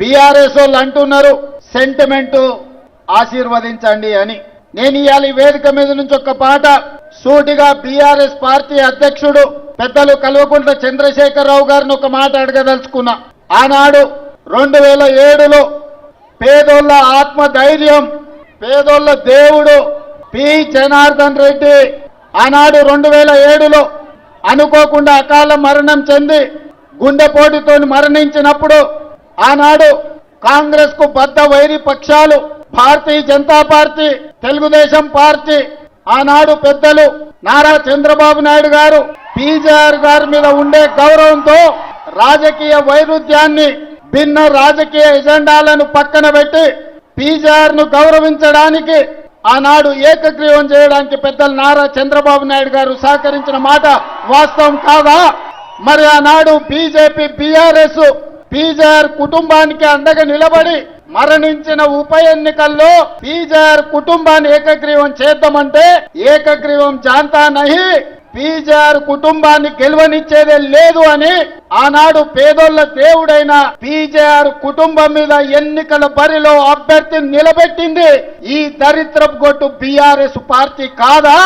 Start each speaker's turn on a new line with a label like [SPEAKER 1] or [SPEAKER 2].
[SPEAKER 1] BRS వాళ్ళు అంటున్నారు sentiment ఆశీర్వదించండి అని. నేను ఇవాళ ఈ వేదిక మీద నుంచి ఒక పాట సూటిగా బీఆర్ఎస్ పార్టీ అధ్యక్షుడు పెద్దలు కల్వకుంట్ల చంద్రశేఖరరావు గారిని ఒక మాట అడగదలుచుకున్నా. ఆనాడు 2007లో పేదోళ్ళ ఆత్మధైర్యం, పేదోళ్ళ దేవుడు పి జనార్దన్ రెడ్డి ఆనాడు 2007లో అనుకోకుండా అకాల మరణం చెంది గుండెపోటుతో మరణించినప్పుడు ఆనాడు కాంగ్రెస్ కు బద్ద వైరి పక్షాలు భారతీయ జనతా పార్టీ, తెలుగుదేశం పార్టీ, ఆనాడు పెద్దలు నారా చంద్రబాబు నాయుడు గారు పీజేఆర్ గారి మీద ఉండే గౌరవంతో రాజకీయ వైరుధ్యాన్ని, భిన్న రాజకీయ ఎజెండాలను పక్కన పెట్టి పీజేఆర్ ను గౌరవించడానికి ఆనాడు ఏకగ్రీవం చేయడానికి పెద్దలు నారా చంద్రబాబు నాయుడు గారు సహకరించిన మాట వాస్తవం కాదా? మరి ఆనాడు బీజేపీ బీఆర్ఎస్ పీజేఆర్ కుటుంబానికి అండగా నిలబడి మరణించిన ఉప ఎన్నికల్లో పీజేఆర్ కుటుంబాన్ని ఏకగ్రీవం చేద్దామంటే ఏకగ్రీవం జాంతా నహి, పీజేఆర్ కుటుంబాన్ని గెలవనిచ్చేదే లేదు అని ఆనాడు పేదోళ్ల దేవుడైన పీజేఆర్ కుటుంబం మీద ఎన్నికల బరిలో అభ్యర్థిని నిలబెట్టింది ఈ దరిద్రపు గొట్టు బీఆర్ఎస్ పార్టీ కాదా?